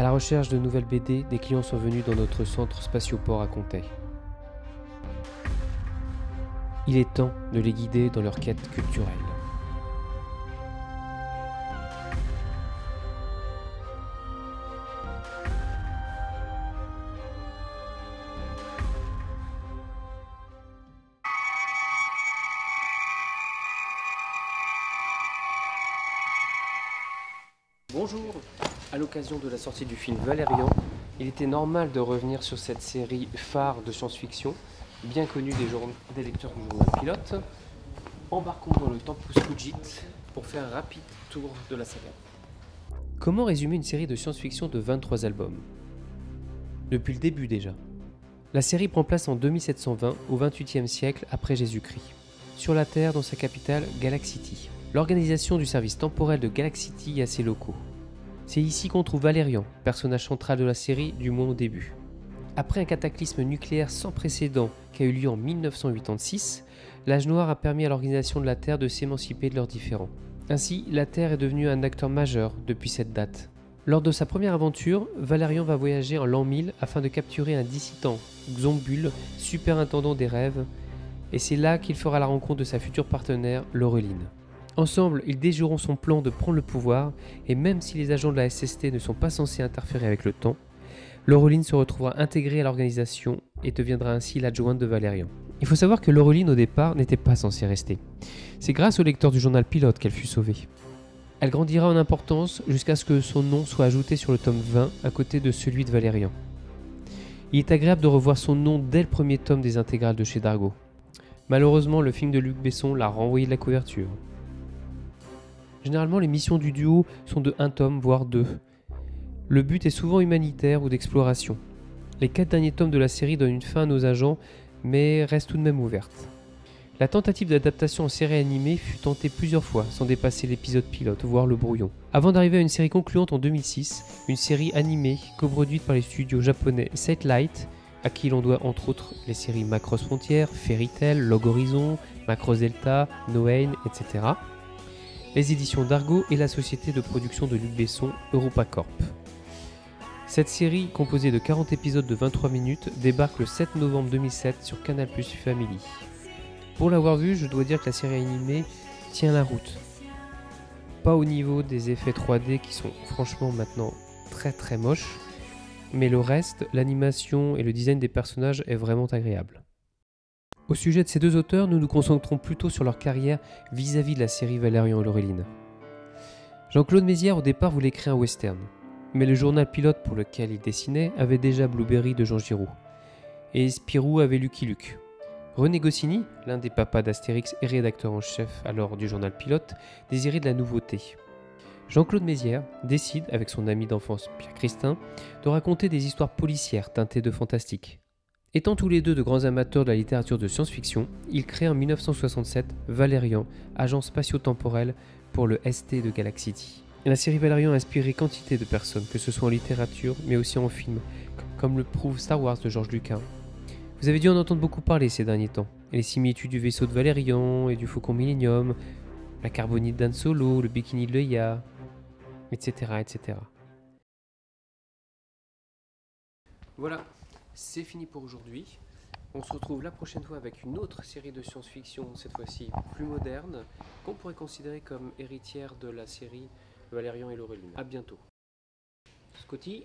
À la recherche de nouvelles BD, des clients sont venus dans notre centre spatioport à Comteil. Il est temps de les guider dans leur quête culturelle. Bonjour. À l'occasion de la sortie du film Valérian, il était normal de revenir sur cette série phare de science-fiction, bien connue des lecteurs du journal Pilote. Embarquons dans le Tempus Fugit pour faire un rapide tour de la saga. Comment résumer une série de science-fiction de 23 albums? Depuis le début déjà. La série prend place en 2720, au XXIe siècle après Jésus-Christ, sur la Terre dans sa capitale Galaxity. L'organisation du service temporel de Galaxity a ses locaux. C'est ici qu'on trouve Valérian, personnage central de la série du moins au début. Après un cataclysme nucléaire sans précédent qui a eu lieu en 1986, l'âge noir a permis à l'organisation de la Terre de s'émanciper de leurs différends. Ainsi, la Terre est devenue un acteur majeur depuis cette date. Lors de sa première aventure, Valérian va voyager en l'an 1000 afin de capturer un dissident, Xambul, superintendant des rêves, et c'est là qu'il fera la rencontre de sa future partenaire, Laureline. Ensemble, ils déjoueront son plan de prendre le pouvoir, et même si les agents de la SST ne sont pas censés interférer avec le temps, Laureline se retrouvera intégrée à l'organisation et deviendra ainsi l'adjointe de Valérian. Il faut savoir que Laureline au départ n'était pas censée rester. C'est grâce au lecteur du journal Pilote qu'elle fut sauvée. Elle grandira en importance jusqu'à ce que son nom soit ajouté sur le tome 20 à côté de celui de Valérian. Il est agréable de revoir son nom dès le premier tome des intégrales de chez Dargaud. Malheureusement, le film de Luc Besson l'a renvoyé de la couverture. Généralement, les missions du duo sont de 1 tome, voire 2. Le but est souvent humanitaire ou d'exploration. Les 4 derniers tomes de la série donnent une fin à nos agents, mais restent tout de même ouvertes. La tentative d'adaptation en série animée fut tentée plusieurs fois, sans dépasser l'épisode pilote, voire le brouillon. Avant d'arriver à une série concluante en 2006, une série animée coproduite par les studios japonais Satellite, à qui l'on doit entre autres les séries Macross Frontier, Fairy Tail, Log Horizon, Macross Delta, Noain, etc. Les éditions Dargaud et la société de production de Luc Besson, EuropaCorp. Cette série, composée de 40 épisodes de 23 minutes, débarque le 7 novembre 2007 sur Canal+ Family. Pour l'avoir vue, je dois dire que la série animée tient la route. Pas au niveau des effets 3D qui sont franchement maintenant très moches, mais le reste, l'animation et le design des personnages est vraiment agréable. Au sujet de ces deux auteurs, nous nous concentrons plutôt sur leur carrière vis-à-vis de la série Valérian et Laureline. Jean-Claude Mézières au départ voulait créer un western, mais le journal Pilote pour lequel il dessinait avait déjà Blueberry de Jean Giraud, et Spirou avait Lucky Luke. René Goscinny, l'un des papas d'Astérix et rédacteur en chef alors du journal Pilote, désirait de la nouveauté. Jean-Claude Mézières décide, avec son ami d'enfance Pierre Christin, de raconter des histoires policières teintées de fantastique. Étant tous les deux de grands amateurs de la littérature de science-fiction, ils créent en 1967 Valérian, agent spatio-temporel pour le ST de Galaxity. La série Valérian a inspiré quantité de personnes, que ce soit en littérature, mais aussi en film, comme le prouve Star Wars de George Lucas. Vous avez dû en entendre beaucoup parler ces derniers temps, et les similitudes du vaisseau de Valérian et du Faucon Millenium, la carbonite d'Han Solo, le bikini de Leia, etc. etc. Voilà. C'est fini pour aujourd'hui. On se retrouve la prochaine fois avec une autre série de science-fiction, cette fois-ci plus moderne, qu'on pourrait considérer comme héritière de la série Valérian et Laureline. A bientôt. Scotty.